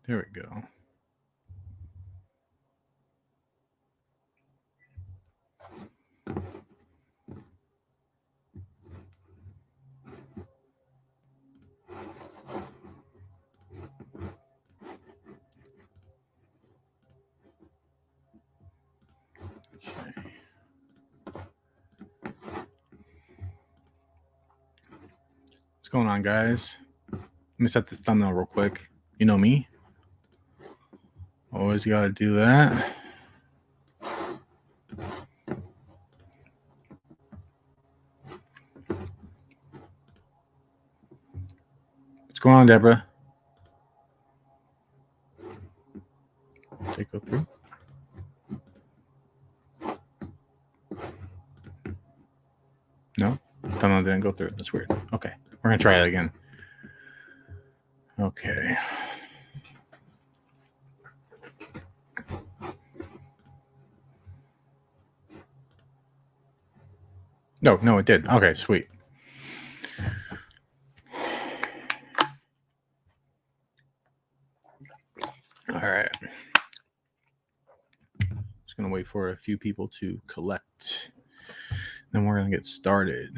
There we go. What's going on, guys? Let me set this thumbnail real quick. You know me. Always got to do that. What's going on, Deborah? Take go through. No, thumbnail didn't go through. That's weird. Okay, we're gonna try it again. Okay. No, it did. Okay, sweet. All right. Just gonna wait for a few people to collect. Then we're gonna get started.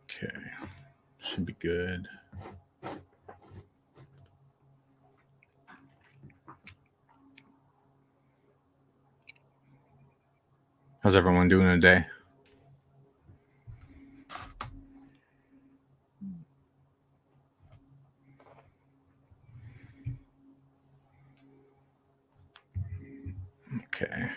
Okay, should be good. How's everyone doing today? Okay.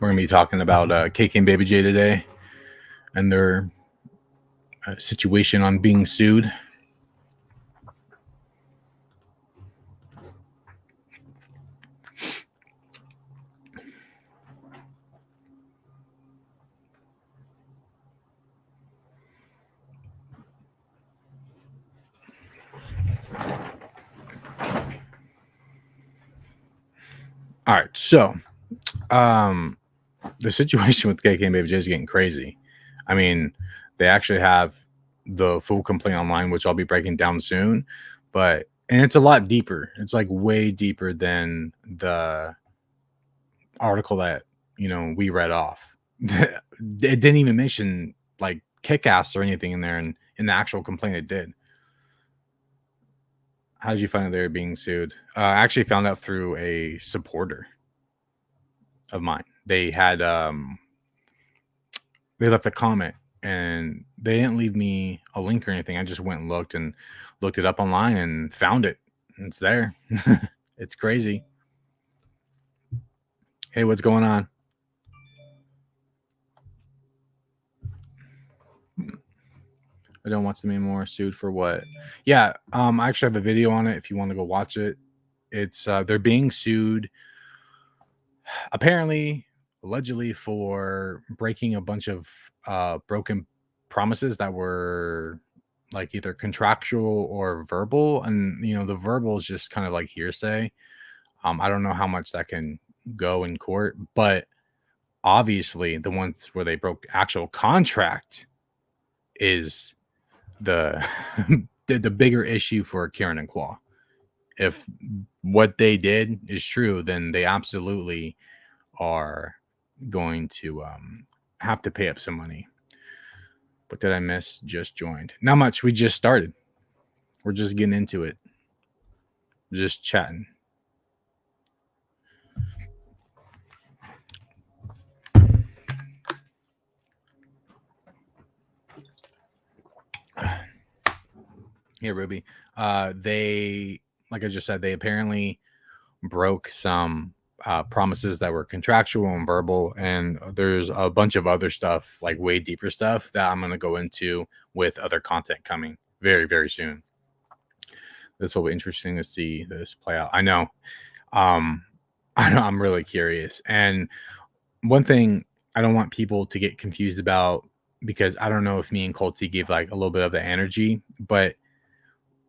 We're going to be talking about KKandbabyJ today and their situation on being sued. All right, so the situation with KKandbabyJ is getting crazy. I mean, they actually have the full complaint online, which I'll be breaking down soon, and it's a lot deeper. It's like way deeper than the article that we read off. It didn't even mention like kick-ass or anything in there, and in the actual complaint it did. How did you find out they were being sued? I actually found out through a supporter of mine. They had they left a comment, and they didn't leave me a link or anything. I just went and looked it up online and found it. It's there. It's crazy. Hey, what's going on? I don't want to be more sued for what? Yeah, I actually have a video on it if you want to go watch it. It's they're being sued apparently, allegedly, for breaking a bunch of broken promises that were like either contractual or verbal, and the verbal is just kind of like hearsay. I don't know how much that can go in court, but obviously the ones where they broke actual contract is the the bigger issue for Karen and Kwa. If what they did is true, then they absolutely are going to have to pay up some money. What did I miss? Just joined. Not much. We just started. We're just getting into it. Just chatting. Yeah, Ruby. They, like I just said, they apparently broke some promises that were contractual and verbal, and there's a bunch of other stuff, like way deeper stuff, that I'm going to go into with other content coming very, very soon. This will be interesting to see this play out. I know Um, I'm really curious. And one thing I don't want people to get confused about, because I don't know if me and Colty gave like a little bit of the energy, but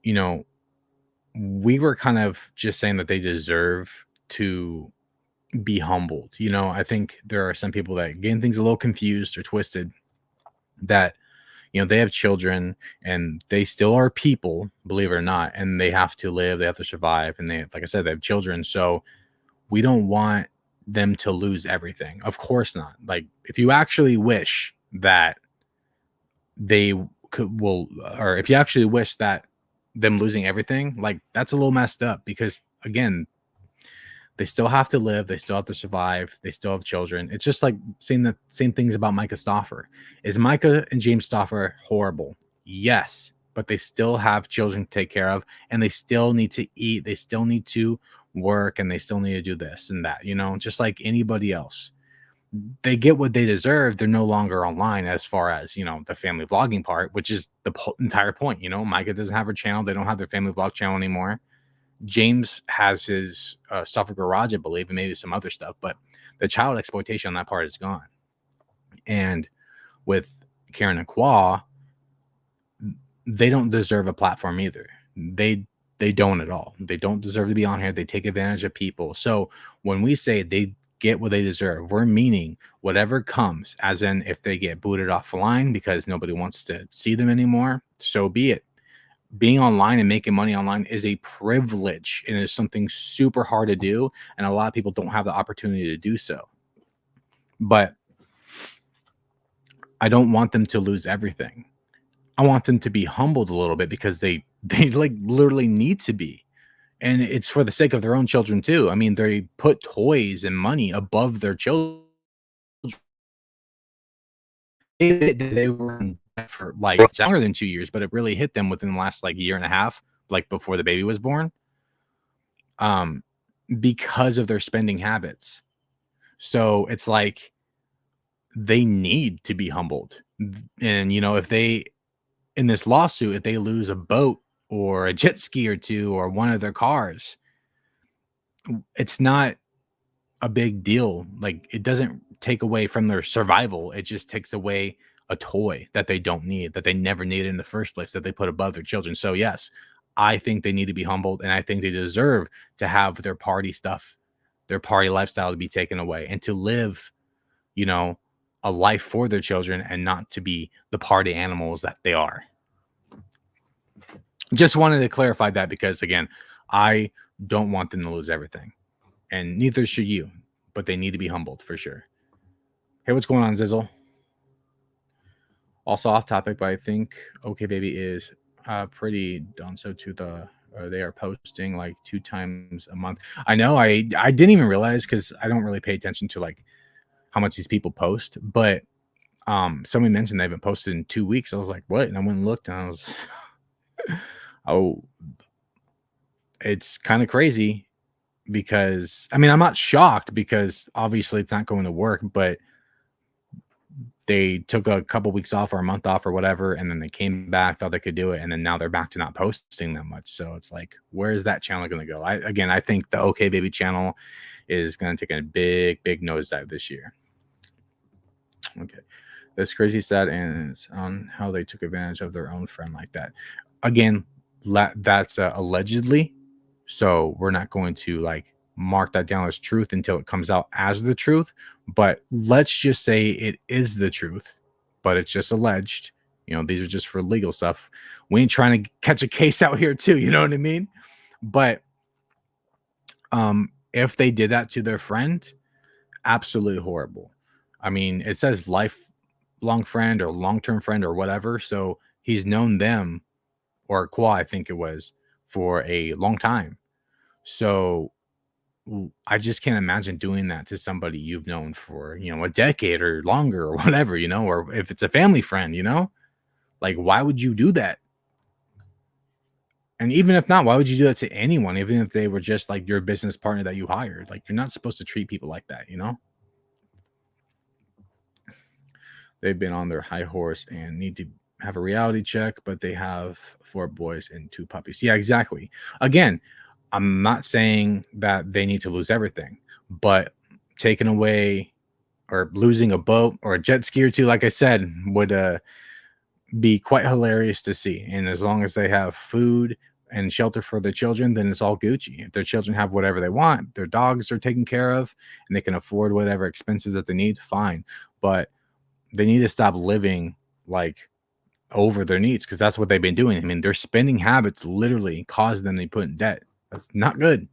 you know, we were kind of just saying that they deserve to be humbled. I think there are some people that getting things a little confused or twisted, that they have children and they still are people, believe it or not, and they have to live, they have to survive, and they, like I said, they have children. So we don't want them to lose everything. Of course not. Like, if you actually wish that they or if you actually wish that them losing everything, like, that's a little messed up, because again, they still have to live, they still have to survive, they still have children. It's just like saying the same things about Micah Stauffer. Is Micah and James Stauffer horrible? Yes, but they still have children to take care of, and they still need to eat, they still need to work, and they still need to do this and that, just like anybody else. They get what they deserve. They're no longer online, as far as, the family vlogging part, which is the entire point. Micah doesn't have her channel. They don't have their family vlog channel anymore. James has his stuff at garage, I believe, and maybe some other stuff, but the child exploitation on that part is gone. And with Karen and Kwa, they don't deserve a platform either. They don't at all. They don't deserve to be on here. They take advantage of people. So when we say they get what they deserve, we're meaning whatever comes, as in if they get booted off the line because nobody wants to see them anymore, so be it. Being online and making money online is a privilege, and is something super hard to do, and a lot of people don't have the opportunity to do so. But I don't want them to lose everything. I want them to be humbled a little bit, because they like literally need to be. And it's for the sake of their own children too. I mean, they put toys and money above their children. They were in debt for like longer than 2 years, but it really hit them within the last like year and a half, like before the baby was born. Um, because of their spending habits. So it's like they need to be humbled. And if they, in this lawsuit, if they lose a boat or a jet ski or two or one of their cars, it's not a big deal. Like, it doesn't take away from their survival. It just takes away a toy that they don't need, that they never needed in the first place, that they put above their children. So yes, I think they need to be humbled, and I think they deserve to have their party stuff, their party lifestyle, to be taken away, and to live, you know, a life for their children, and not to be the party animals that they are. Just wanted to clarify that, because again, I don't want them to lose everything, and neither should you, but they need to be humbled for sure. Hey, what's going on, Zizzle? Also off topic, but I think OK Baby is pretty done so to the. They are posting like 2 times a month. I know. I didn't even realize, because I don't really pay attention to like how much these people post. But somebody mentioned they haven't posted in 2 weeks. I was like, what? And I went and looked, and I was, oh, it's kind of crazy. Because I mean, I'm not shocked, because obviously it's not going to work, but they took a couple weeks off or a month off or whatever, and then they came back, thought they could do it, and then now they're back to not posting that much. So it's like, where is that channel going to go? I think the OK Baby channel is going to take a big nosedive this year. Okay, that's crazy sad, and it's on how they took advantage of their own friend like that. Again, that's allegedly, so we're not going to like mark that down as truth until it comes out as the truth. But let's just say it is the truth, but it's just alleged. These are just for legal stuff. We ain't trying to catch a case out here too. You know what I mean? But if they did that to their friend, absolutely horrible. I mean, it says lifelong friend or long-term friend or whatever. So he's known them, or Kwa, I think it was, for a long time. So I just can't imagine doing that to somebody you've known for, a decade or longer or whatever, or if it's a family friend, like, why would you do that? And even if not, why would you do that to anyone? Even if they were just like your business partner that you hired, like, you're not supposed to treat people like that, They've been on their high horse and need to have a reality check, but they have 4 boys and 2 puppies. Yeah, exactly. Again, I'm not saying that they need to lose everything, but taking away or losing a boat or a jet ski or two, like I said, would be quite hilarious to see. And as long as they have food and shelter for their children, then it's all Gucci. If their children have whatever they want, their dogs are taken care of, and they can afford whatever expenses that they need, fine. But they need to stop living like over their needs, because that's what they've been doing. I mean, their spending habits literally cause them to be put in debt. That's not good.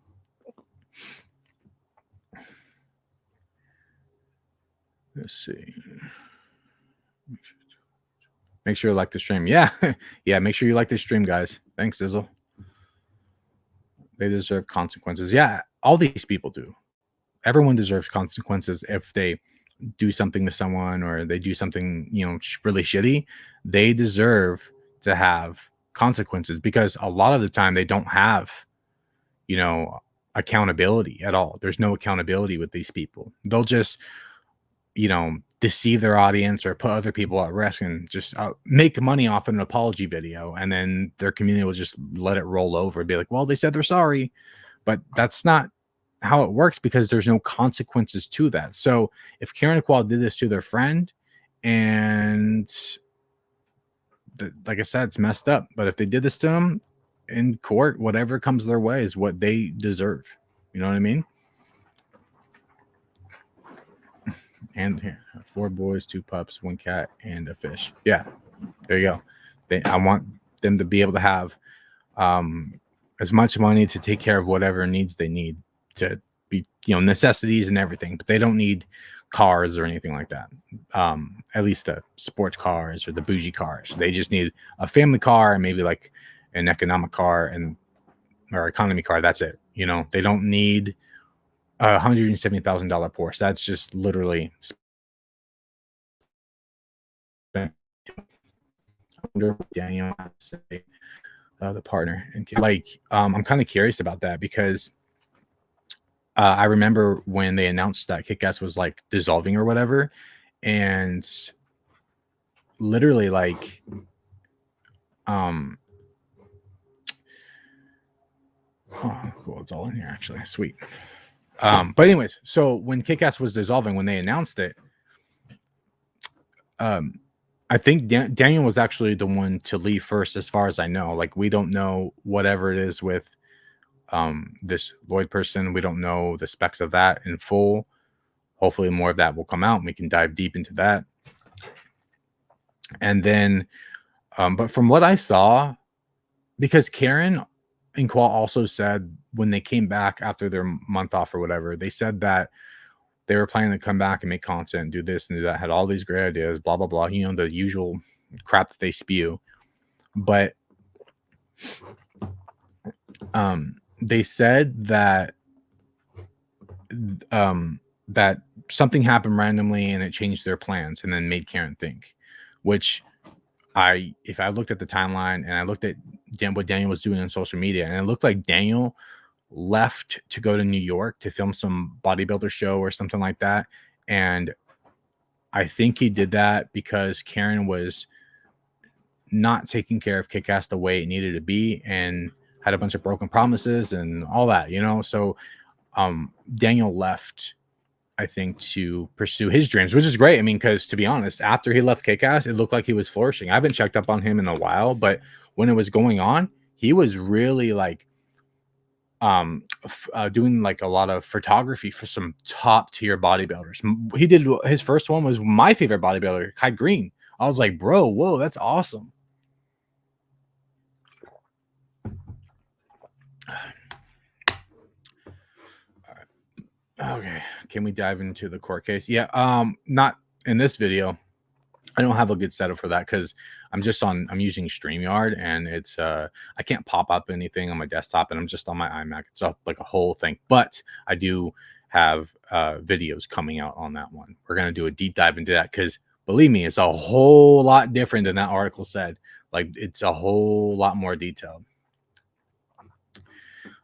Let's see. Make sure you like the stream. Yeah. Yeah. Make sure you like this stream, guys. Thanks, Dizzle. They deserve consequences. Yeah. All these people do. Everyone deserves consequences if they do something to someone or they do something, really shitty. They deserve to have consequences, because a lot of the time they don't have, accountability at all. There's no accountability with these people. They'll just, deceive their audience or put other people at risk and just make money off an apology video. And then their community will just let it roll over and be like, well, they said they're sorry. But that's not how it works, because there's no consequences to that. So if Karen Aqual did this to their friend, and like I said, it's messed up. But if they did this to them in court, whatever comes their way is what they deserve. You know what I mean? And here, 4 boys, 2 pups, 1 cat, and a fish. Yeah, there you go. I want them to be able to have as much money to take care of whatever needs they need to be, necessities and everything. But they don't need cars or anything like that. At least the sports cars or the bougie cars. They just need a family car and maybe like an economic car or economy car. That's it. They don't need $170,000 Porsche. That's just literally spent. I wonder what Daniel has to say, the partner. And I'm kind of curious about that, because I remember when they announced that Kick-Ass was like dissolving or whatever, and literally oh, cool, it's all in here actually. Sweet. But anyways, so when Kick-Ass was dissolving, when they announced it, I think Daniel was actually the one to leave first, as far as I know. Like, we don't know whatever it is with this Lloyd person. We don't know the specs of that in full. Hopefully more of that will come out and we can dive deep into that. And then, but from what I saw, because Karen and Qual also said when they came back after their month off or whatever, they said that they were planning to come back and make content, do this and do that, had all these great ideas, blah, blah, blah, the usual crap that they spew. But they said that that something happened randomly and it changed their plans and then made Karen think, which if I looked at the timeline and I looked at what Daniel was doing on social media, and it looked like Daniel left to go to New York to film some bodybuilder show or something like that. And I think he did that because Karen was not taking care of Kick-Ass the way it needed to be and had a bunch of broken promises and all that, So Daniel left, I think, to pursue his dreams, which is great. I mean, because to be honest, after he left Kick-Ass, it looked like he was flourishing. I haven't checked up on him in a while, but when it was going on, he was really doing like a lot of photography for some top tier bodybuilders. He did his first one was my favorite bodybuilder, Kai Green. I was like, bro, whoa, that's awesome. Okay, can we dive into the court case? Yeah, not in this video. I don't have a good setup for that because I'm using StreamYard, and it's I can't pop up anything on my desktop, and I'm just on my iMac. It's like a whole thing, but I do have videos coming out on that one. We're gonna do a deep dive into that because believe me, it's a whole lot different than that article said. Like, it's a whole lot more detailed.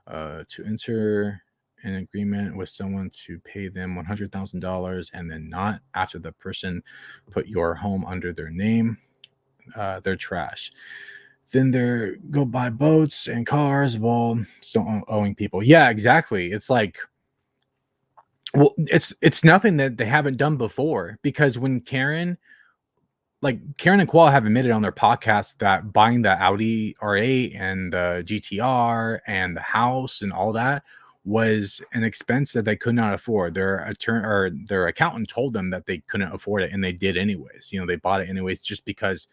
To enter an agreement with someone to pay them $100,000 and then not after the person put your home under their name, they're trash. then they're go buy boats and cars while still owing people. Yeah, exactly. It's like, well, it's nothing that they haven't done before, because when Karen and Qual have admitted on their podcast that buying the Audi R8 and the GTR and the house and all that was an expense that they could not afford. Their attorney or their accountant told them that they couldn't afford it, and they did anyways. They bought it anyways just because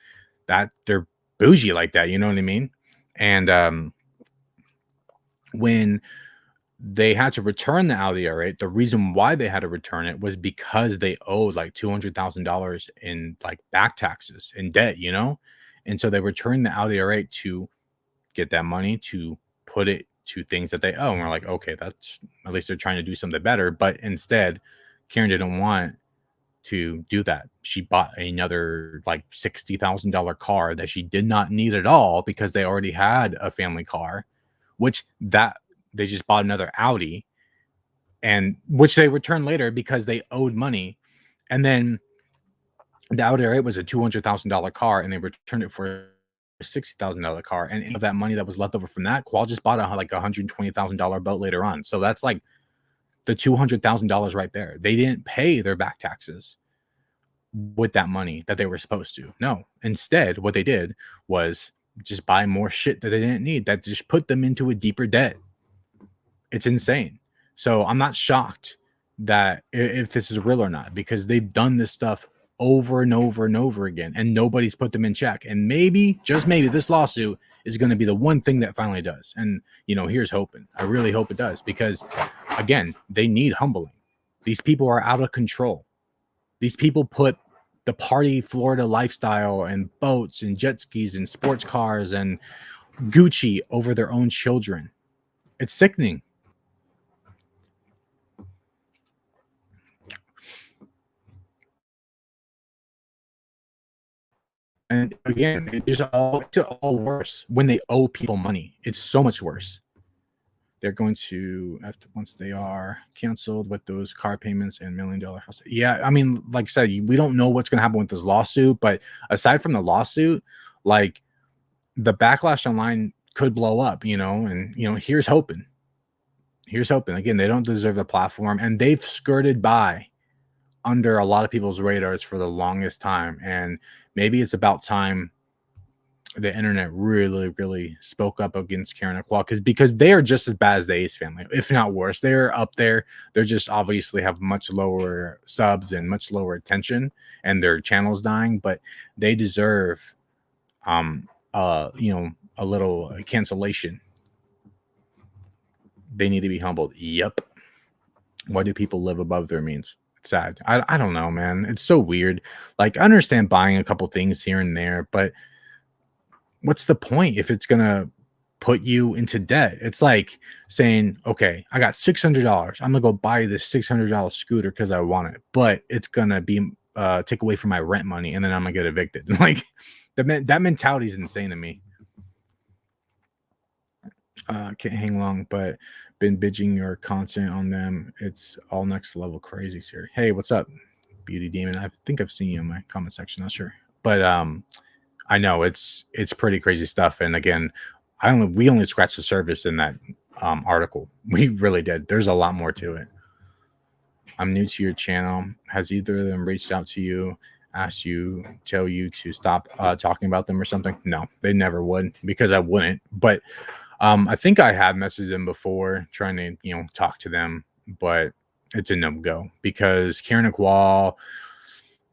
that they're bougie like that. You know what I mean? And when they had to return the Audi R8. The reason why they had to return it was because they owed like $200,000 in like back taxes and debt, and so they returned the Audi R8 to get that money to put it to things that they owe. And we're like, okay, that's at least they're trying to do something better. But instead, Karen didn't want to do that. She bought another like $60,000 car that she did not need at all because they already had a family car, which that they just bought another Audi, and which they returned later because they owed money. And then the Audi R8 was a $200,000 car, and they returned it for a $60,000 car. And any of that money that was left over from that, Qual just bought a like $120,000 boat later on. So that's like the $200,000 right there. They didn't pay their back taxes with that money that they were supposed to. No, instead, what they did was just buy more shit that they didn't need, that just put them into a deeper debt. It's insane. So I'm not shocked that if this is real or not, because they've done this stuff over and over and over again, and nobody's put them in check. And maybe, just maybe, this lawsuit is going to be the one thing that finally does. And, here's hoping. I really hope it does, because, again, they need humbling. These people are out of control. These people put the party Florida lifestyle and boats and jet skis and sports cars and Gucci over their own children. It's sickening. And again, it's all worse when they owe people money. It's so much worse. They're going to, after once they are canceled with those car payments and $1 million house. Yeah, I mean, like I said, we don't know what's going to happen with this lawsuit. But aside from the lawsuit, like, the backlash online could blow up, and here's hoping. Here's hoping. Again, they don't deserve the platform, and they've skirted by under a lot of people's radars for the longest time. And maybe it's about time the internet really, really spoke up against Karen and Qual, because they are just as bad as the Ace family, if not worse. They're up there. They're just obviously have much lower subs and much lower attention, and their channel's dying, but they deserve a little cancellation. They need to be humbled. Yep. Why do people live above their means? It's sad. I don't know, man. It's so weird. Like, I understand buying a couple things here and there, but what's the point if it's gonna put you into debt? It's like saying, okay, I got $600. I'm gonna go buy this $600 scooter because I want it, but it's gonna be take away from my rent money, and then I'm gonna get evicted. Like, that mentality is insane to me. Can't hang long, but been binging your content on them. It's all next level crazy, sir. Hey, what's up, Beauty Demon? I think I've seen you in my comment section. Not sure, but I know it's pretty crazy stuff. And again, we only scratched the surface in that article. We really did. There's a lot more to it. I'm new to your channel. Has either of them reached out to you, tell you to stop talking about them or something? No, they never would, because I wouldn't. But I think I have messaged them before trying to, talk to them, but it's a no-go, because Karen and Qual,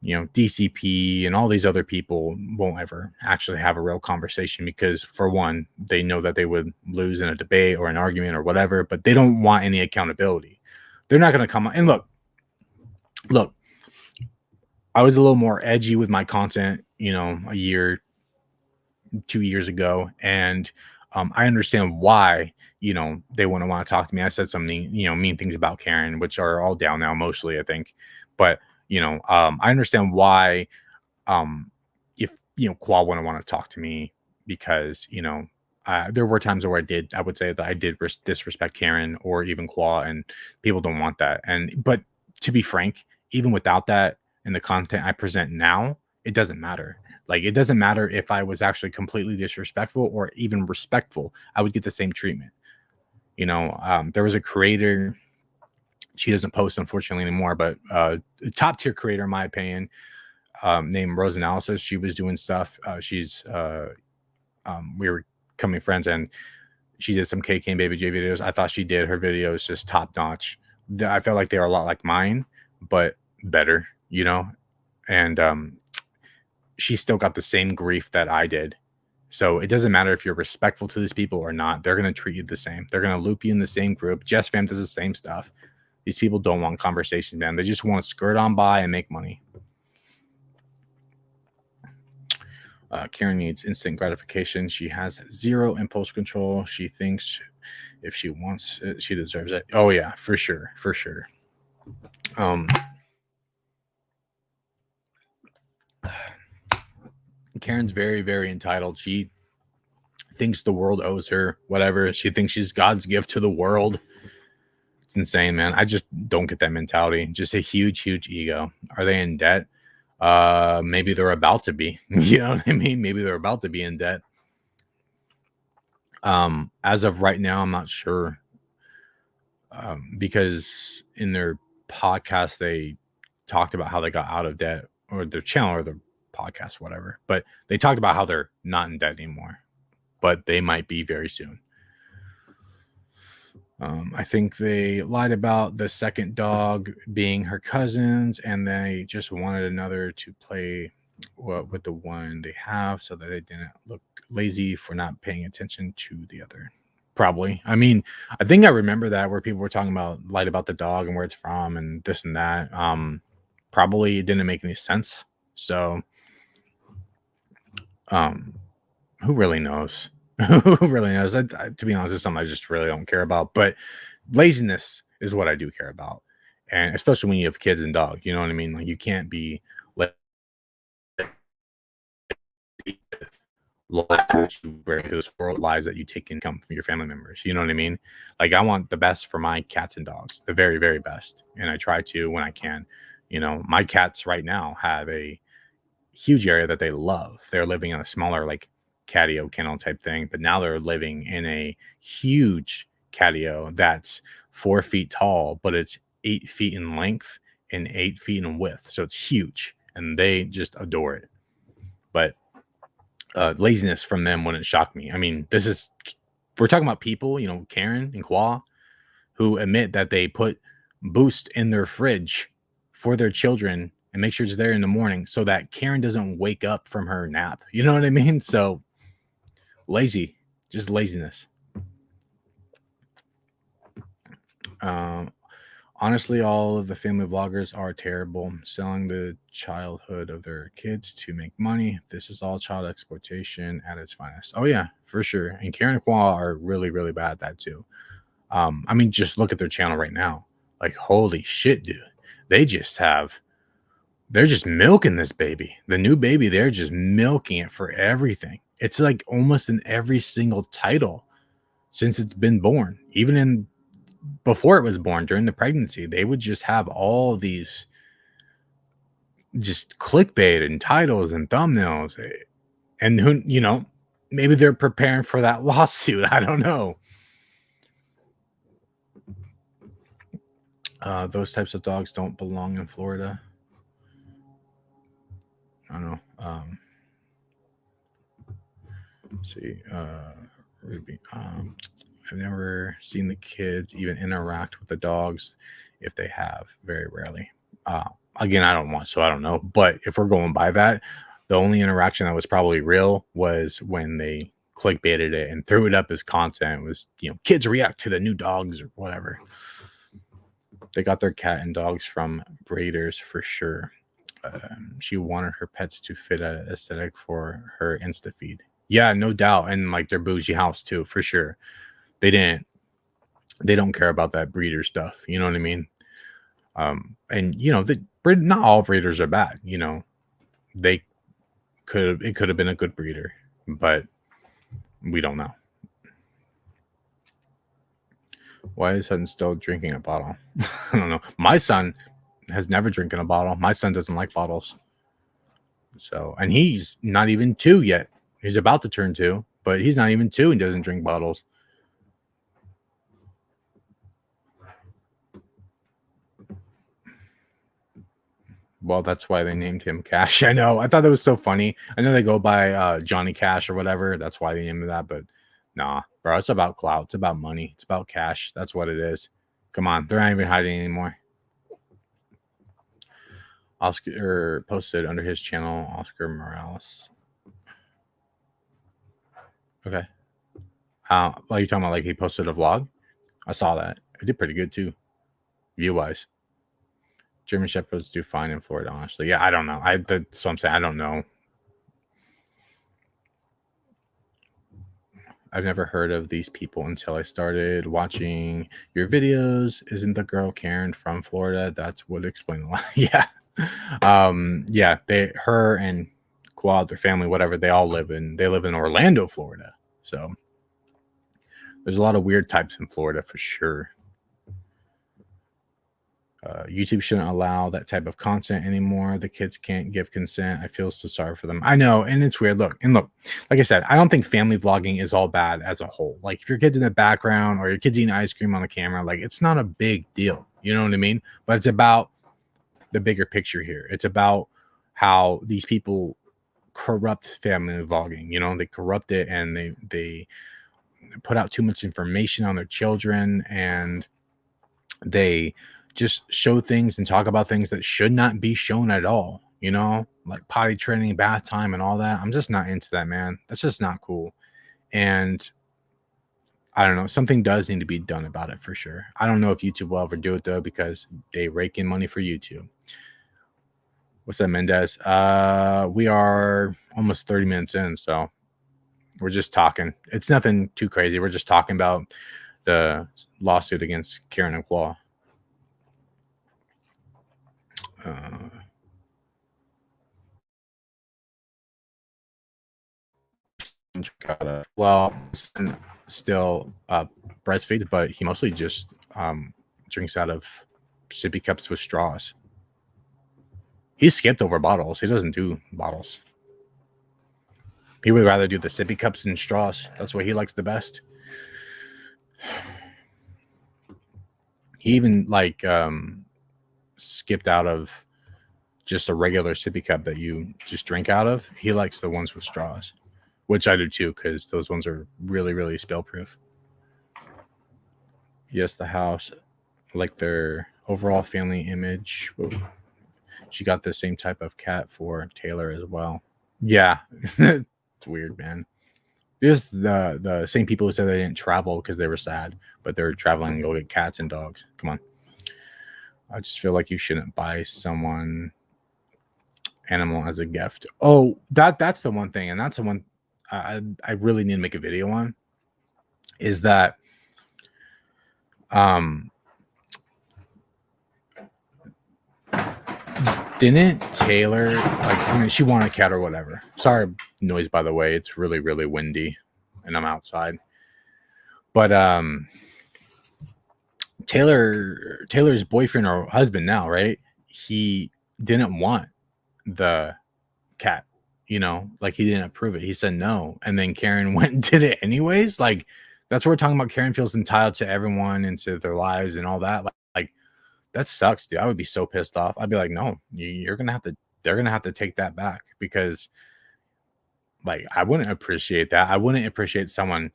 DCP and all these other people won't ever actually have a real conversation, because, for one, they know that they would lose in a debate or an argument or whatever, but they don't want any accountability. They're not going to come on. And look, I was a little more edgy with my content, a year, 2 years ago, and I understand why, they wouldn't want to talk to me. I said something, mean things about Karen, which are all down now, mostly, I think. But, I understand why, if, Qual wouldn't want to talk to me, because, there were times where I would say that I did disrespect Karen or even Qual, and people don't want that. But to be frank, even without that, in the content I present now, it doesn't matter. Like, it doesn't matter if I was actually completely disrespectful or even respectful, I would get the same treatment. There was a creator, she doesn't post unfortunately anymore, but a top tier creator in my opinion, named Rose Analysis. She was doing stuff. We were becoming friends, and she did some KKandbabyJ videos. I thought she did her videos just top notch. I felt like they were a lot like mine, but better, and she still got the same grief that I did. So it doesn't matter if you're respectful to these people or not. They're going to treat you the same. They're going to loop you in the same group. Jess Fam does the same stuff. These people don't want conversation, man. They just want to skirt on by and make money. Karen needs instant gratification. She has zero impulse control. She thinks if she wants it, she deserves it. Oh yeah, for sure. Karen's very, very entitled. She thinks the world owes her whatever. She thinks she's God's gift to the world. It's insane, man. I just don't get that mentality. Just a huge, huge ego. Are they in debt? Maybe they're about to be. You know what I mean? Maybe they're about to be in debt. As of right now, I'm not sure. Because in their podcast, they talked about how they got out of debt, or their channel or their podcast, whatever. But they talked about how they're not in debt anymore, but they might be very soon. I think they lied about the second dog being her cousin's, and they just wanted another to play with the one they have so that they didn't look lazy for not paying attention to the other. Probably. I mean, I think I remember that, where people were talking about lied about the dog and where it's from and this and that. Probably it didn't make any sense. So, who really knows? Who really knows? To be honest, it's something I just really don't care about. But laziness is what I do care about, and especially when you have kids and dogs. You know what I mean? Like, you can't be lies that you bring to this world, lies that you take income from your family members. You know what I mean? Like, I want the best for my cats and dogs, the very, very best, and I try to when I can. My cats right now have a huge area that they love. They're living in a smaller, like, catio kennel type thing, but now they're living in a huge catio that's 4 feet tall, but it's 8 feet in length and 8 feet in width. So it's huge, and they just adore it. But laziness from them wouldn't shock me. I mean, we're talking about people, Karen and Kwa, who admit that they put Boost in their fridge for their children and make sure it's there in the morning so that Karen doesn't wake up from her nap. You know what I mean? So just laziness. Honestly, all of the family vloggers are terrible, selling the childhood of their kids to make money. This is all child exploitation at its finest. Oh yeah, for sure. And Karen and Kwa are really, really bad at that too. I mean, just look at their channel right now. Like, holy shit, dude. They're just milking this baby. The new baby, they're just milking it for everything. It's like almost in every single title since it's been born. Even before it was born, during the pregnancy, they would just have all these just clickbait and titles and thumbnails. And who, maybe they're preparing for that lawsuit. I don't know. Those types of dogs don't belong in Florida. I don't know. See, Ruby. I've never seen the kids even interact with the dogs. If they have, very rarely. Again, I don't want, so I don't know. But if we're going by that, the only interaction that was probably real was when they clickbaited it and threw it up as content. It was, kids react to the new dogs or whatever. They got their cat and dogs from breeders for sure. She wanted her pets to fit an aesthetic for her Insta feed. Yeah, no doubt. And like their bougie house too, for sure. They don't care about that breeder stuff. You know what I mean? And not all breeders are bad. It could have been a good breeder, but we don't know. Why is Hutton still drinking a bottle? I don't know. My son has never drinking a bottle. My son doesn't like bottles. So, and he's not even 2 yet. He's about to turn 2, but he's not even 2 and doesn't drink bottles. Well, that's why they named him Cash. I know. I thought that was so funny. I know they go by Johnny Cash or whatever. That's why they named him that. But nah, bro, it's about clout. It's about money. It's about cash. That's what it is. Come on, they're not even hiding anymore. Oscar posted under his channel, Oscar Morales. Okay. Like you talking about, like he posted a vlog? I saw that. It did pretty good too, view wise. German Shepherds do fine in Florida, honestly. Yeah, I don't know. That's what I'm saying. I don't know. I've never heard of these people until I started watching your videos. Isn't the girl Karen from Florida? That's would explain a lot. Yeah. Yeah, her and Quad, their family, whatever, they live in Orlando, Florida. So there's a lot of weird types in Florida for sure. YouTube shouldn't allow that type of content anymore. The kids can't give consent. I feel so sorry for them. I know, and it's weird. Look, like I said, I don't think family vlogging is all bad as a whole. Like if your kid's in the background or your kid's eating ice cream on the camera, like it's not a big deal. You know what I mean? But it's about the bigger picture here. It's about how these people corrupt family vlogging. You know, they corrupt it and they put out too much information on their children, and they just show things and talk about things that should not be shown at all, you know, like potty training, bath time, and all that. I'm just not into that, man. That's just not cool. And I don't know, something does need to be done about it for sure. I don't know if YouTube will ever do it though, because they rake in money for YouTube. What's that, Mendez? We are almost 30 minutes in, so we're just talking. It's nothing too crazy. We're just talking about the lawsuit against Karen and Qual. Well, still breastfeeds, but he mostly just drinks out of sippy cups with straws. He skipped over bottles. He doesn't do bottles. He would rather do the sippy cups and straws. That's what he likes the best. He even like skipped out of just a regular sippy cup that you just drink out of. He likes the ones with straws, which I do too, because those ones are really, really spill proof. Yes, the house, like their overall family image. Whoa. She got the same type of cat for Taylor as well. Yeah, it's weird, man. This the same people who said they didn't travel because they were sad, but they're traveling to go get cats and dogs. Come on. I just feel like you shouldn't buy someone animal as a gift. Oh, that's the one thing, and that's the one I really need to make a video on. Is that didn't Taylor, like, I mean, she wanted a cat or whatever. Sorry, noise, by the way. It's really, really windy and I'm outside. But Taylor's boyfriend or husband now, right? He didn't want the cat, you know, like he didn't approve it. He said no. And then Karen went and did it anyways. Like, that's what we're talking about. Karen feels entitled to everyone and to their lives and all that. Like that sucks, dude. I would be so pissed off. I'd be like, no, they're gonna have to take that back, because like I wouldn't appreciate that. I wouldn't appreciate someone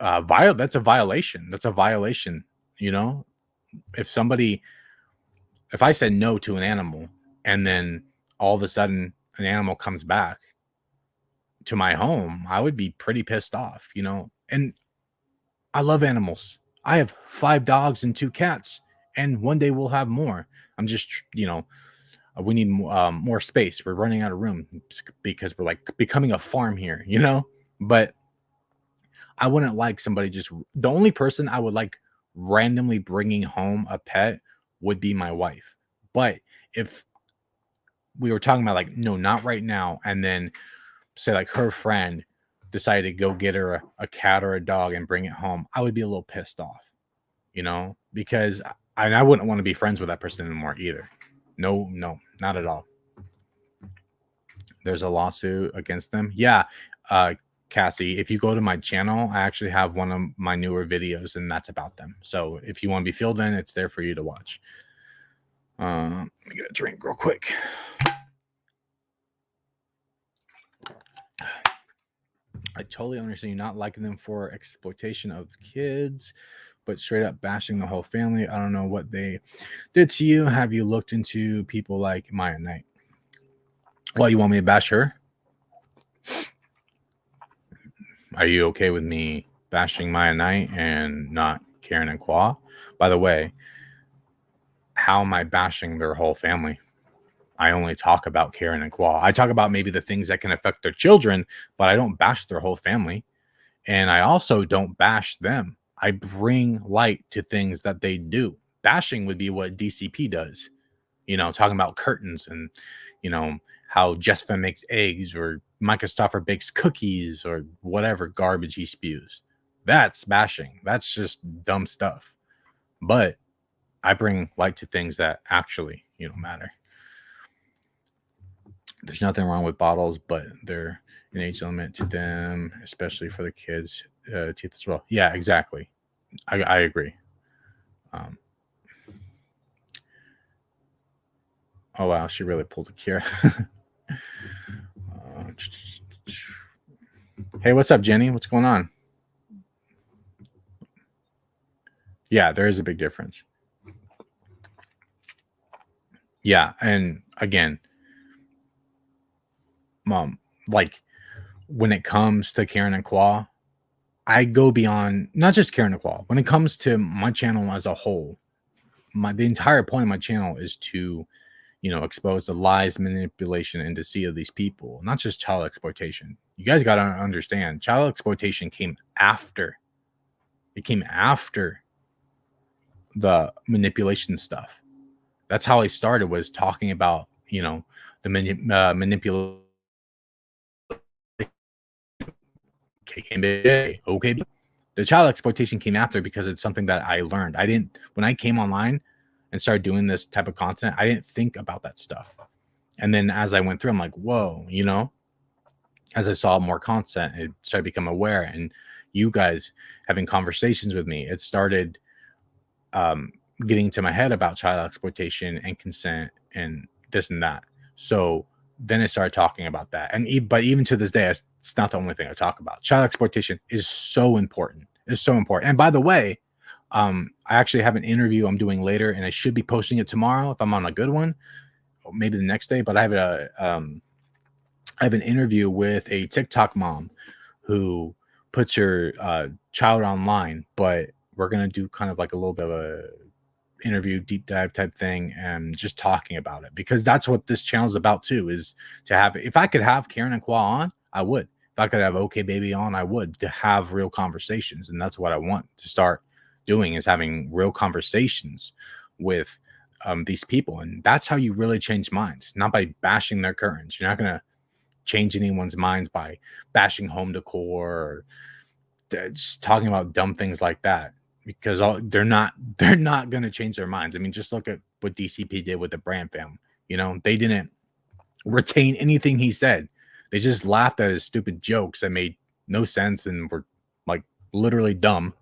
that's a violation. That's a violation, you know? If I said no to an animal and then all of a sudden an animal comes back to my home, I would be pretty pissed off, you know? And I love animals. I have 5 dogs and 2 cats, and one day we'll have more. I'm just, you know, we need more space. We're running out of room because we're like becoming a farm here, you know? But I wouldn't like somebody the only person I would like randomly bringing home a pet would be my wife. But if we were talking about like, no, not right now, and then say like her friend decided to go get her a cat or a dog and bring it home, I would be a little pissed off, you know, because I wouldn't want to be friends with that person anymore either. No, not at all. There's a lawsuit against them. Yeah, uh, Cassie, if you go to my channel, I actually have one of my newer videos, and that's about them. So if you want to be filled in, it's there for you to watch. Let me get a drink real quick. I totally understand you not liking them for exploitation of kids, but straight up bashing the whole family. I don't know what they did to you. Have you looked into people like Maya Knight? Well, you want me to bash her? Are you okay with me bashing Maya Knight and not Karen and Kwa? By the way, how am I bashing their whole family? I only talk about Karen and Kwa. I talk about maybe the things that can affect their children, but I don't bash their whole family. And I also don't bash them. I bring light to things that they do. Bashing would be what DCP does, talking about curtains and, how Jessica makes eggs or Micah Stoffer bakes cookies or whatever garbage he spews. That's bashing. That's just dumb stuff. But I bring light to things that actually, matter. There's nothing wrong with bottles, but they're an age limit to them, especially for the kids' teeth as well. Yeah, exactly. I agree. Oh wow, she really pulled a cure. Hey, what's up, Jenny? What's going on? Yeah, there is a big difference. Yeah, and again, mom, like when it comes to Karen and Kwa, I go beyond not just Karen and Kwa. When it comes to my channel as a whole, the entire point of my channel is to expose the lies, manipulation, and deceit of these people, not just child exploitation. You guys got to understand, child exploitation came after. It came after the manipulation stuff. That's how I started, was talking about, the manipulation. KKandbabyJ, okay. The child exploitation came after because it's something that I learned. When I came online and started doing this type of content, I didn't think about that stuff. And then as I went through, I'm like, whoa, as I saw more content, it started to become aware. And you guys having conversations with me, it started getting to my head about child exploitation and consent and this and that. So then I started talking about that. But even to this day, it's not the only thing I talk about. Child exploitation is so important. It's so important. And by the way, I actually have an interview I'm doing later, and I should be posting it tomorrow if I'm on a good one, or maybe the next day. But I have an interview with a TikTok mom who puts her child online, but we're gonna do kind of like a little bit of a interview deep dive type thing and just talking about it, because that's what this channel is about too, is to have, if I could have Karen and Kwa on, I would. If I could have OK Baby on, I would, to have real conversations. And that's what I want to start doing, is having real conversations with these people. And that's how you really change minds, not by bashing their curtains. You're not going to change anyone's minds by bashing home decor or just talking about dumb things like that, because they're not going to change their minds. I mean, just look at what DCP did with the Brand fam. They didn't retain anything he said. They just laughed at his stupid jokes that made no sense and were like literally dumb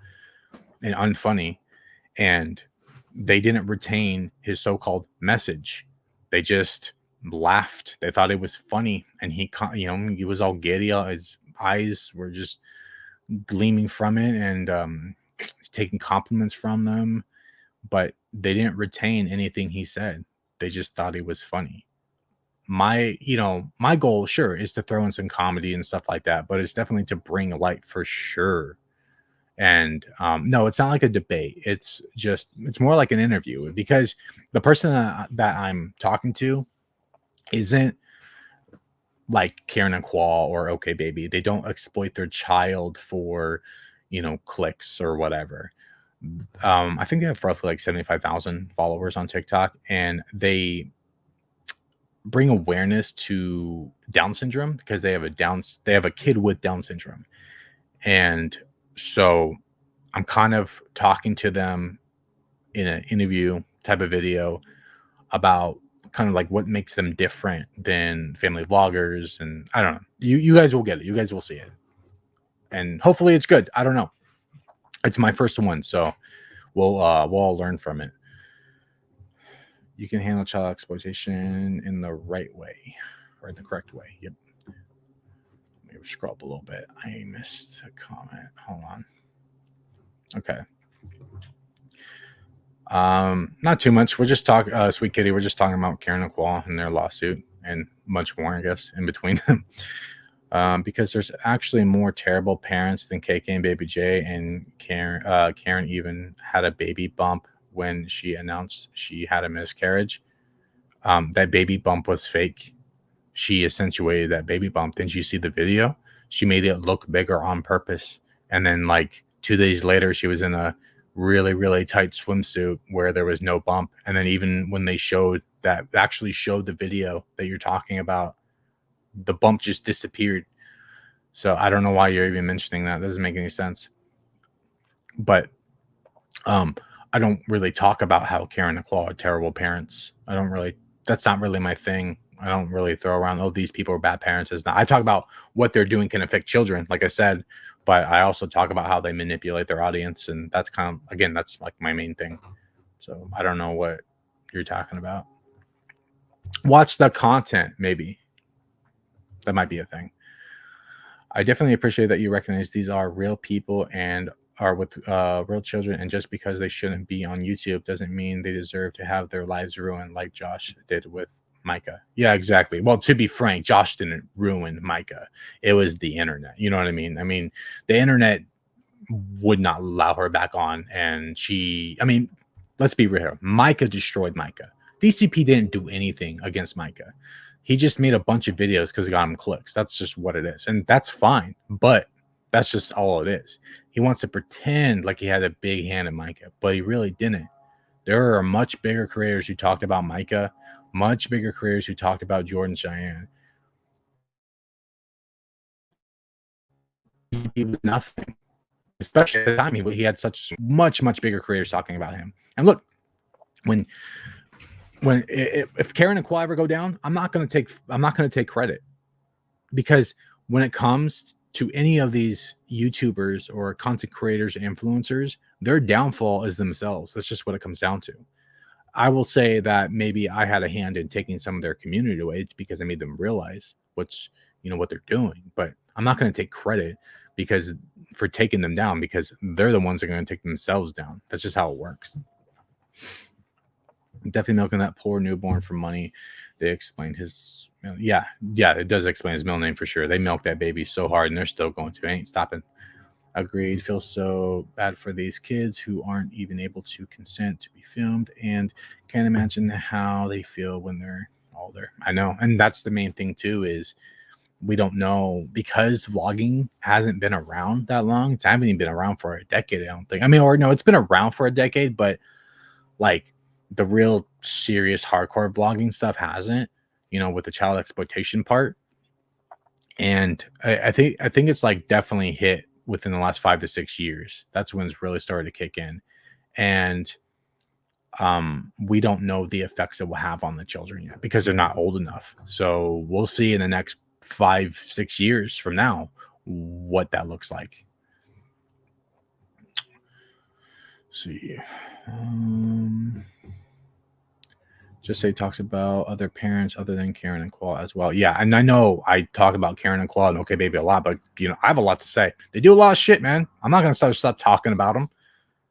and unfunny, and they didn't retain his so-called message. They just laughed. They thought it was funny, and he was all giddy. His eyes were just gleaming from it, and taking compliments from them, but they didn't retain anything he said. They just thought it was funny. My goal, sure, is to throw in some comedy and stuff like that, but it's definitely to bring light for sure. And no, it's not like a debate. It's more like an interview, because the person that I'm talking to isn't like Karen and Kwa or OK Baby. They don't exploit their child for, clicks or whatever. I think they have roughly like 75,000 followers on TikTok, and they bring awareness to Down syndrome because they have a kid with Down syndrome. And so I'm kind of talking to them in an interview type of video about kind of like what makes them different than family vloggers. And I don't know. You guys will get it. You guys will see it. And hopefully it's good. I don't know. It's my first one, so we'll all learn from it. You can handle child exploitation in the right way, or the correct way. Yep. Maybe scroll up a little bit. I missed a comment. Hold on. Okay. Not too much. We're just talking, Sweet Kitty. We're just talking about Karen and Kwal and their lawsuit, and much more, I guess, in between them. Because there's actually more terrible parents than KKandbabyJ, and Karen even had a baby bump when she announced she had a miscarriage. That baby bump was fake. She accentuated that baby bump. Didn't you see the video? She made it look bigger on purpose. And then like 2 days later, she was in a really, really tight swimsuit where there was no bump. And then even when they actually showed the video that you're talking about, the bump just disappeared. So I don't know why you're even mentioning that. It doesn't make any sense. But I don't really talk about how Karen and Kwal are terrible parents. That's not really my thing. I don't really throw around, oh, these people are bad parents. It's not. I talk about what they're doing can affect children, like I said, but I also talk about how they manipulate their audience. And that's kind of, again, that's like my main thing. So I don't know what you're talking about. Watch the content, maybe. That might be a thing. I definitely appreciate that you recognize these are real people and are with real children, and just because they shouldn't be on YouTube doesn't mean they deserve to have their lives ruined like Josh did with Micah. Yeah, exactly. Well, to be frank, Josh didn't ruin Micah. It was the internet. You know what I mean? I mean, the internet would not allow her back on, and let's be real here. Micah destroyed Micah. DCP didn't do anything against Micah. He just made a bunch of videos because it got him clicks. That's just what it is. And that's fine. But that's just all it is. He wants to pretend like he had a big hand in Micah, but he really didn't. There are much bigger creators who talked about Micah, much bigger creators who talked about Jordan Cheyenne. He was nothing. Especially at the time, he had such much bigger creators talking about him. And look, if Karen and Kwal ever go down, I'm not going to take credit, because when it comes to any of these YouTubers or content creators, influencers, their downfall is themselves. That's just what it comes down to. I will say that maybe I had a hand in taking some of their community away. It's because I made them realize what they're doing. But I'm not going to take credit for taking them down, because they're the ones that are going to take themselves down. That's just how it works. Definitely milking that poor newborn for money. They explained his, yeah, it does explain his middle name for sure. They milked that baby so hard, and they're still going to. It ain't stopping. Agreed. Feels so bad for these kids who aren't even able to consent to be filmed, and can't imagine how they feel when they're older. I know, and that's the main thing too, is we don't know, because vlogging hasn't been around that long. It's haven't even been around for a decade, I don't think. I mean, or no, it's been around for a decade, but like the real serious hardcore vlogging stuff hasn't, with the child exploitation part. And I think it's like definitely hit within the last 5 to 6 years. That's when it's really started to kick in. And we don't know the effects it will have on the children yet, because they're not old enough. So we'll see in the next 5-6 years from now what that looks like. Let's see. Just say talks about other parents other than Karen and Kwal as well. Yeah, and I know I talk about Karen and Kwal and OK Baby a lot, but I have a lot to say. They do a lot of shit, man. I'm not gonna stop talking about them.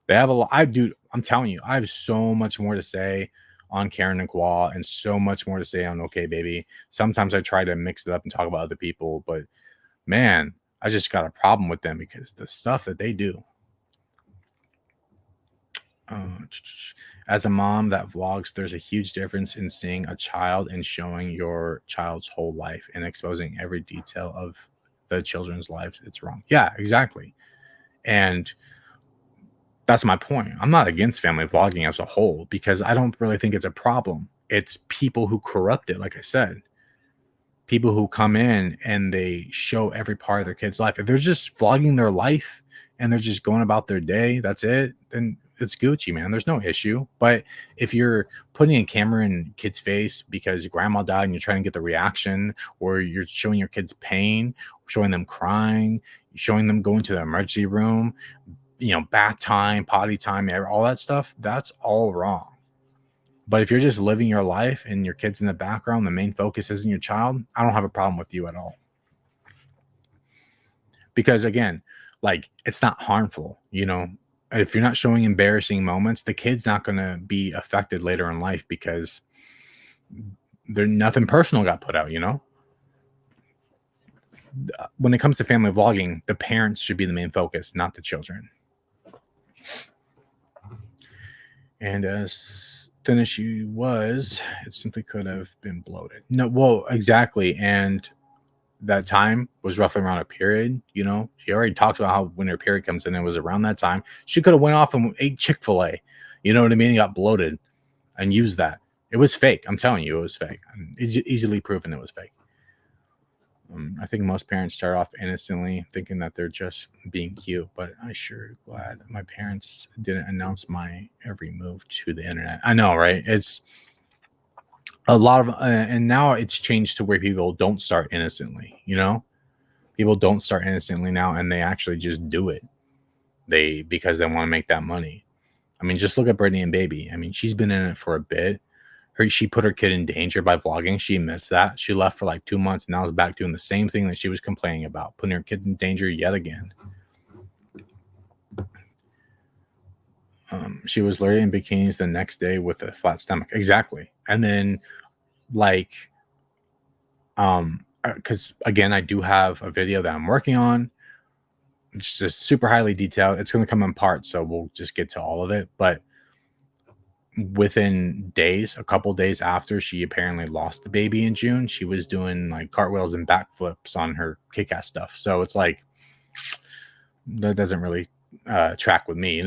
They have a lot. I'm telling you, I have so much more to say on Karen and Kwal, and so much more to say on OK Baby. Sometimes I try to mix it up and talk about other people, but man, I just got a problem with them because the stuff that they do. As a mom that vlogs, there's a huge difference in seeing a child and showing your child's whole life and exposing every detail of the children's lives. It's wrong. Yeah, exactly. And that's my point. I'm not against family vlogging as a whole, because I don't really think it's a problem. It's people who corrupt it, like I said. People who come in and they show every part of their kid's life. If they're just vlogging their life and they're just going about their day, that's it, then it's Gucci, man. There's no issue. But if you're putting a camera in kid's face because grandma died and you're trying to get the reaction, or you're showing your kids pain, showing them crying, showing them going to the emergency room, bath time, potty time, all that stuff, that's all wrong. But if you're just living your life and your kid's in the background, the main focus isn't your child, I don't have a problem with you at all. Because again, like, it's not harmful, if you're not showing embarrassing moments, the kid's not going to be affected later in life because there nothing personal got put out. When it comes to family vlogging, the parents should be the main focus, not the children. And as thin as she was, it simply could have been bloated. No, well, exactly. And that time was roughly around a period. She already talked about how when her period comes in, it was around that time. She could have went off and ate Chick-fil-A, you know what I mean? Got bloated and used that. It was fake. I'm telling you, it was fake. It's easily proven it was fake. I think most parents start off innocently thinking that they're just being cute, but I sure glad my parents didn't announce my every move to the internet. I know, right? It's a lot of, and now it's changed to where people don't start innocently. People don't start innocently now, and they actually just do it. Because they want to make that money. I mean, just look at Brittany and Baby. I mean, she's been in it for a bit. She put her kid in danger by vlogging. She admits that. She left for like 2 months, and now is back doing the same thing that she was complaining about, putting her kids in danger yet again. She was literally in bikinis the next day with a flat stomach. Exactly. And then, like, because again, I do have a video that I'm working on. It's just super highly detailed. It's going to come in parts, so we'll just get to all of it. But within days, a couple days after she apparently lost the baby in June, she was doing like cartwheels and backflips on her kick-ass stuff. So it's like, that doesn't really track with me,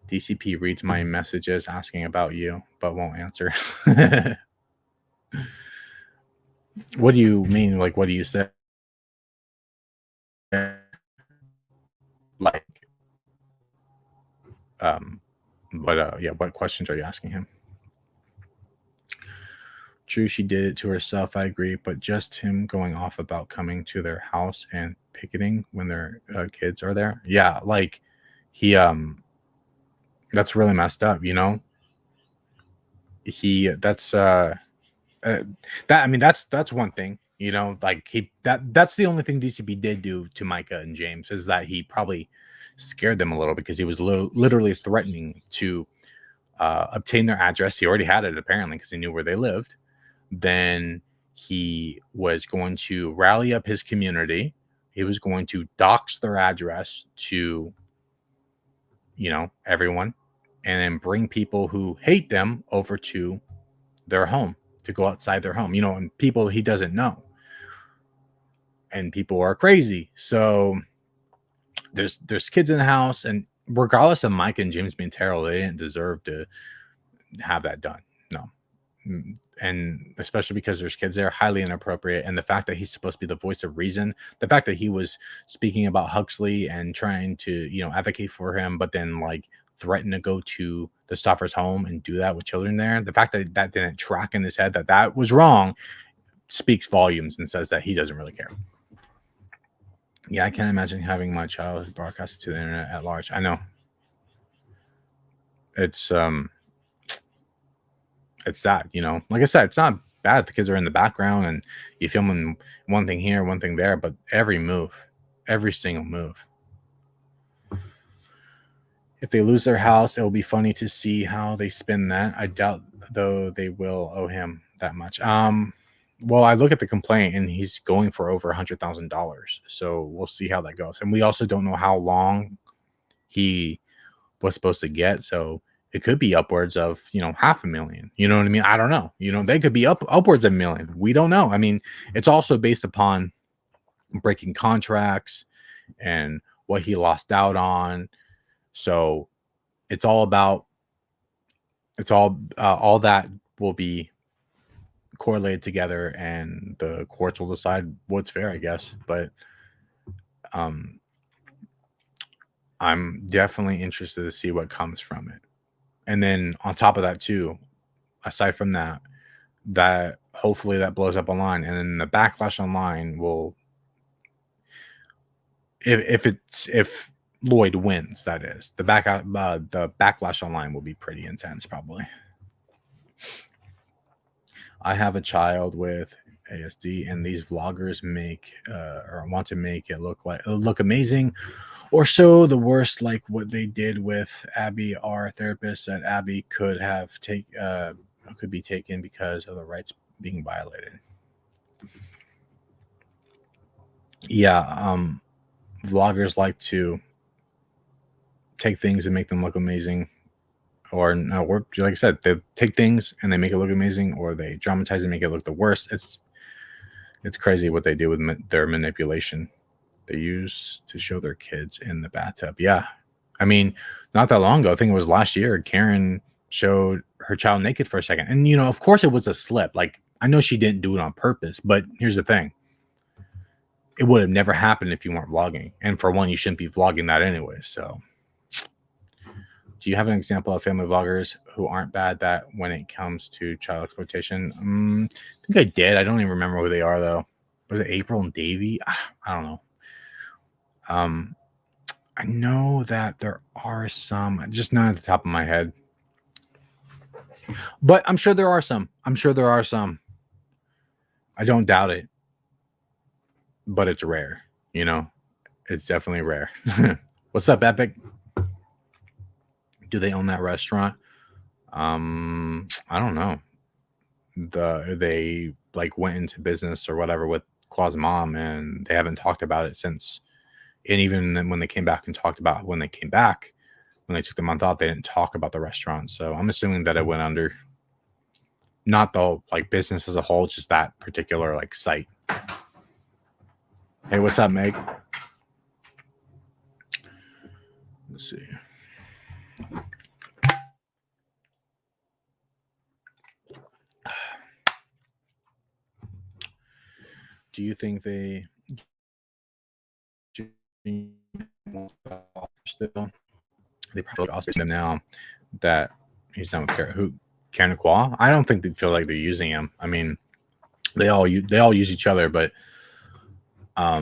DCP reads my messages asking about you, but won't answer. What do you mean? Like, what do you say? Like, what questions are you asking him? True, she did it to herself, I agree, but just him going off about coming to their house and picketing when their kids are there. Yeah, like, he that's really messed up, that's that's one thing, like, that's the only thing DCB did do to Micah and James, is that he probably scared them a little, because he was literally threatening to obtain their address. He already had it apparently, because he knew where they lived. Then he was going to rally up his community. He was going to dox their address to, everyone, and then bring people who hate them over to their home, to go outside their home, and people he doesn't know. And people are crazy. So there's kids in the house, and regardless of Mike and James being terrible, they didn't deserve to have that done. No. And especially because there's kids there, highly inappropriate. And the fact that he's supposed to be the voice of reason, the fact that he was speaking about Huxley and trying to, advocate for him, but then like threaten to go to the Stoffer's home and do that with children there, the fact that that didn't track in his head that was wrong, speaks volumes, and says that he doesn't really care. Yeah, I can't imagine having my child broadcasted to the internet at large. I know. It's sad, Like I said, it's not bad. The kids are in the background and you film one thing here, one thing there, but every single move. If they lose their house, it will be funny to see how they spin that. I doubt, though, they will owe him that much. Well, I look at the complaint and he's going for over $100,000. So we'll see how that goes. And we also don't know how long he was supposed to get. So it could be upwards of, $500,000. You know what I mean? I don't know. They could be upwards of $1 million. We don't know. I mean, it's also based upon breaking contracts and what he lost out on. So it's all that will be correlated together, and the courts will decide what's fair, I guess. But I'm definitely interested to see what comes from it. And then on top of that too, aside from that, that hopefully that blows up online, and then the backlash online will, if Lloyd wins, that is the backlash online will be pretty intense probably. I have a child with ASD, and these vloggers make or want to make it look amazing, or so the worst, like what they did with Abby. Our therapist said Abby could be taken because of the rights being violated. Yeah, vloggers like to take things and make them look amazing, or no, or like I said, they take things and they make it look amazing, or they dramatize and make it look the worst. It's crazy what they do with their manipulation they use to show their kids in the bathtub. Yeah, I mean, not that long ago, I think it was last year, Karen showed her child naked for a second, and of course, it was a slip. Like, I know she didn't do it on purpose, but here's the thing: it would have never happened if you weren't vlogging, and for one, you shouldn't be vlogging that anyway. So do you have an example of family vloggers who aren't bad that when it comes to child exploitation? I think I did. I don't even remember who they are though. Was it April and Davey? I don't know. I know that there are some, just not at the top of my head, but I'm sure there are some. I don't doubt it, but it's rare. It's definitely rare. What's up, Epic? Do they own that restaurant? I don't know. They like went into business or whatever with Qua's mom, and they haven't talked about it since. And even then when they came back and talked about when they came back, when they took the month off, they didn't talk about the restaurant. So I'm assuming that it went under. Not the like business as a whole, just that particular like site. Hey, what's up, Meg? Let's see. Do you think they still? They probably also them now that he's done with Karen Qua. I don't think they feel like they're using him. I mean, they all use each other, but I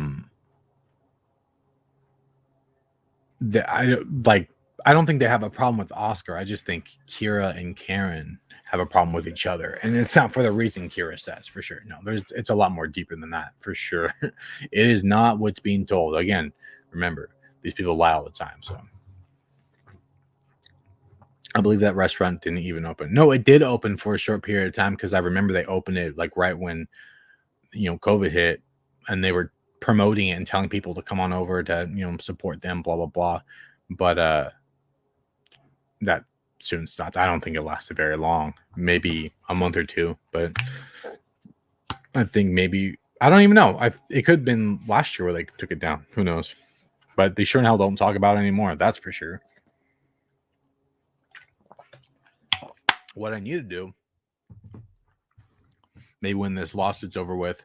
don't think they have a problem with Oscar. I just think Kira and Karen have a problem with each other, and it's not for the reason Kira says, for sure. No, it's a lot more deeper than that, for sure. It is not what's being told. Again, remember, these people lie all the time. So I believe that restaurant didn't even open. No, it did open for a short period of time, because I remember they opened it like right when COVID hit, and they were promoting it and telling people to come on over to support them, blah blah blah. But that soon stopped. I don't think it lasted very long, maybe a month or two, but I think maybe, I don't even know. It could have been last year where they took it down. Who knows? But they sure in hell don't talk about it anymore. That's for sure. What I need to do, maybe when this lawsuit's over with,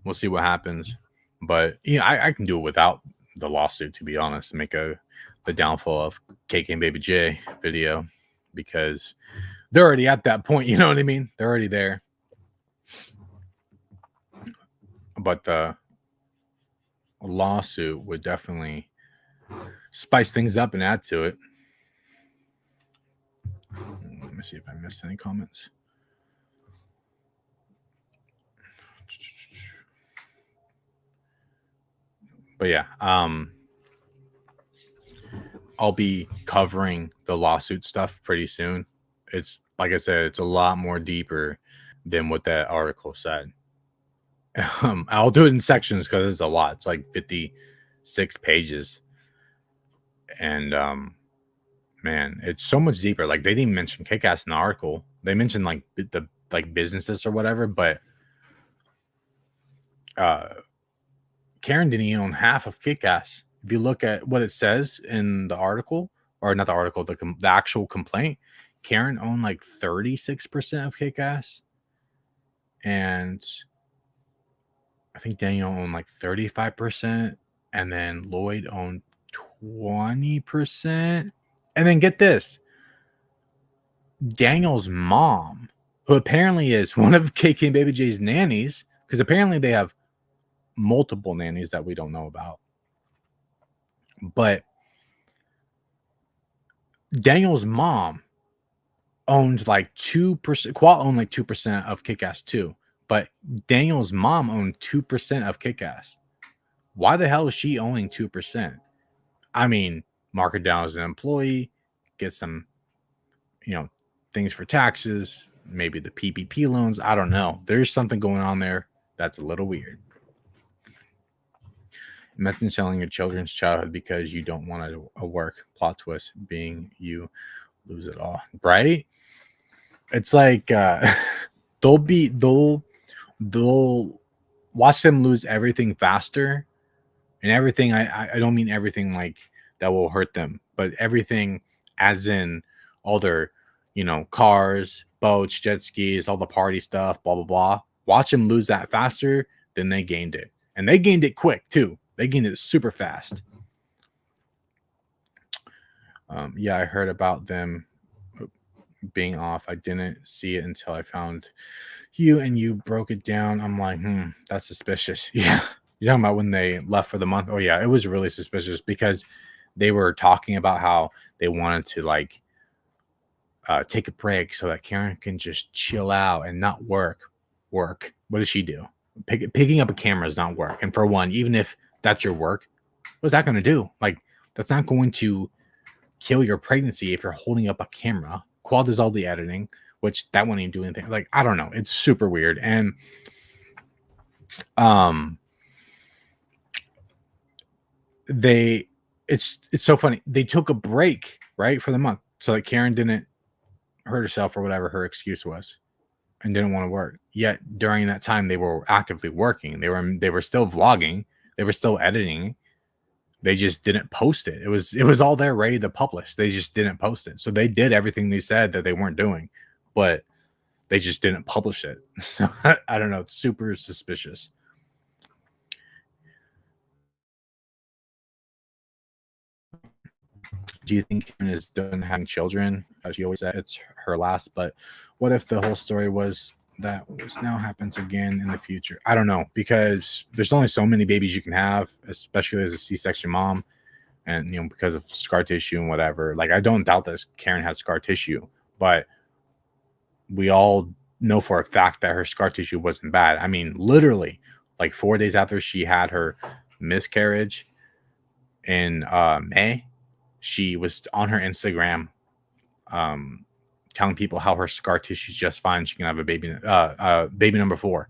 we'll see what happens. But I can do it without the lawsuit, to be honest. Make the downfall of KKandbabyJ video, because they're already at that point. You know what I mean? They're already there. But the lawsuit would definitely spice things up and add to it. Let me see if I missed any comments. But yeah, I'll be covering the lawsuit stuff pretty soon. It's like I said, it's a lot more deeper than what that article said. I'll do it in sections because it's a lot. It's like 56 pages, and man, it's so much deeper. Like, they didn't mention Kick-Ass in the article. They mentioned like the businesses or whatever, but Karen didn't even own half of Kick-Ass. If you look at what it says in the article, or not the article, the actual complaint, Karen owned like 36% of Kick-Ass, and I think Daniel owned like 35%, and then Lloyd owned 20%. And then get this, Daniel's mom, who apparently is one of KKandbabyJ's nannies, because apparently they have multiple nannies that we don't know about. But Daniel's mom owned like 2%. Qual owned like 2% of Kick-Ass 2, but Daniel's mom owned 2% of Kick-Ass. Why the hell is she owning 2%? I mean, mark her down as an employee, get some, things for taxes, maybe the PPP loans. I don't know. There's something going on there that's a little weird. Imagine selling your children's childhood because you don't want a work. Plot twist being you lose it all, right? It's like they'll watch them lose everything faster, and everything. I don't mean everything like that will hurt them, but everything as in all their cars, boats, jet skis, all the party stuff, blah blah blah. Watch them lose that faster than they gained it, and they gained it quick too. They gained it super fast. Yeah, I heard about them being off. I didn't see it until I found you and you broke it down. I'm like, that's suspicious. Yeah. You're talking about when they left for the month? Oh, yeah. It was really suspicious because they were talking about how they wanted to like take a break so that Karen can just chill out and not work. What does she do? Picking up a camera is not work. And for one, even if that's your work, what's that going to do? Like, that's not going to kill your pregnancy if you're holding up a camera. Qual does all the editing, which that won't even do anything. Like, I don't know. It's super weird. And it's so funny. They took a break, right, for the month so that Karen didn't hurt herself or whatever her excuse was and didn't want to work. Yet during that time they were actively working. They were still vlogging, they were still editing. They just didn't post it. It was all there ready to publish. They just didn't post it. So they did everything they said that they weren't doing, but they just didn't publish it. So I don't know. It's super suspicious. Do you think Karen is done having children? As she always said, it's her last. But what if the whole story was that was now happens again in the future? I don't know, because there's only so many babies you can have, especially as a C-section mom. And because of scar tissue and whatever. Like, I don't doubt that Karen had scar tissue, but we all know for a fact that her scar tissue wasn't bad. I mean, literally, like 4 days after she had her miscarriage in May, she was on her Instagram telling people how her scar tissue is just fine. She can have a baby, baby number 4,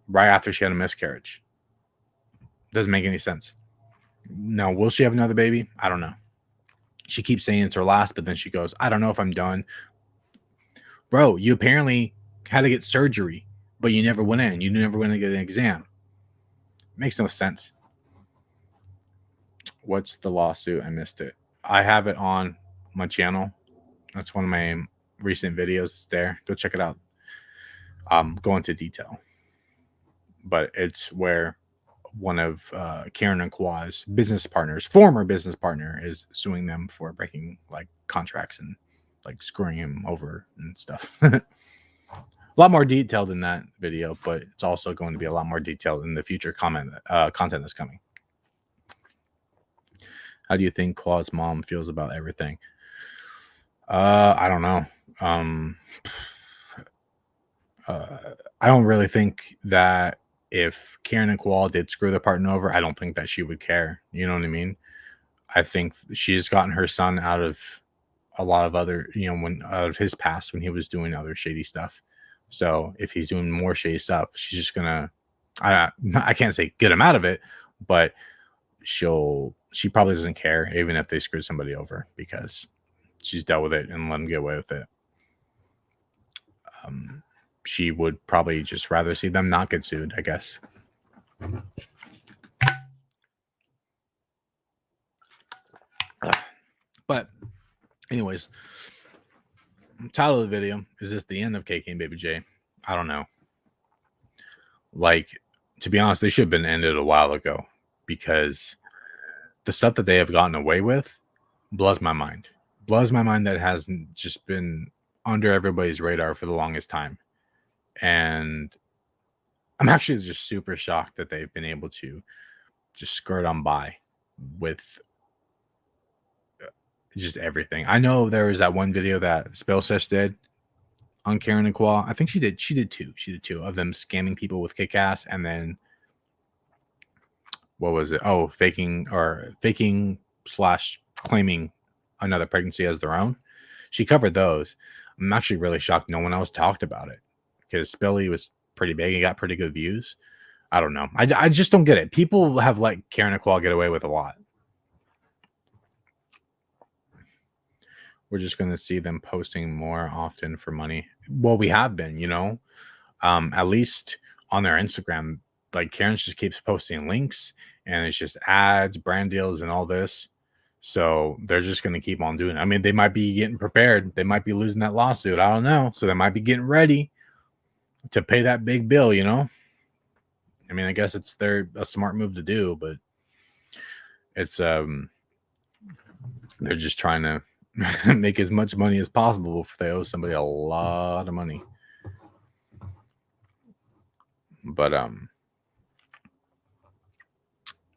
right after she had a miscarriage. Doesn't make any sense. Now, will she have another baby? I don't know. She keeps saying it's her last, but then she goes, I don't know if I'm done. Bro, you apparently had to get surgery, but you never went in. You never went to get an exam. Makes no sense. What's the lawsuit? I missed it. I have it on my channel. That's one of my recent videos. It's there. Go check it out. Go into detail. But it's where one of Karen and Qual's business partners, former business partner, is suing them for breaking like contracts and like screwing him over and stuff. A lot more detailed in that video, but it's also going to be a lot more detailed in the future content that's coming. How do you think Qual's mom feels about everything? I don't know. I don't really think that if Karen and Qual did screw their partner over, I don't think that she would care. You know what I mean? I think she's gotten her son out of a lot of other, out of his past when he was doing other shady stuff. So if he's doing more shady stuff, she's just gonna, I can't say get him out of it, but she probably doesn't care even if they screwed somebody over, because she's dealt with it and let him get away with it. She would probably just rather see them not get sued, I guess. But anyways, title of the video, is this the end of KKandbabyJ? I don't know. Like, to be honest, they should have been ended a while ago, because the stuff that they have gotten away with blows my mind. Blows my mind that it hasn't just been under everybody's radar for the longest time. And I'm actually just super shocked that they've been able to just skirt on by with just everything. I know there was that one video that Spellsesh did on Karen and Kwa. I think she did two. She did two of them scamming people with kick-ass, and then what was it? Oh, faking / claiming another pregnancy as their own. She covered those. I'm actually really shocked no one else talked about it, because Spilly was pretty big. He got pretty good views. I don't know. I just don't get it. People have let Karen and Kwa get away with a lot. We're just going to see them posting more often for money. Well, we have been, at least on their Instagram. Like, Karen just keeps posting links, and it's just ads, brand deals, and all this. So they're just going to keep on doing it. I mean, they might be getting prepared. They might be losing that lawsuit. I don't know. So they might be getting ready to pay that big bill, I mean, I guess it's a smart move to do, but it's they're just trying to make as much money as possible if they owe somebody a lot of money. But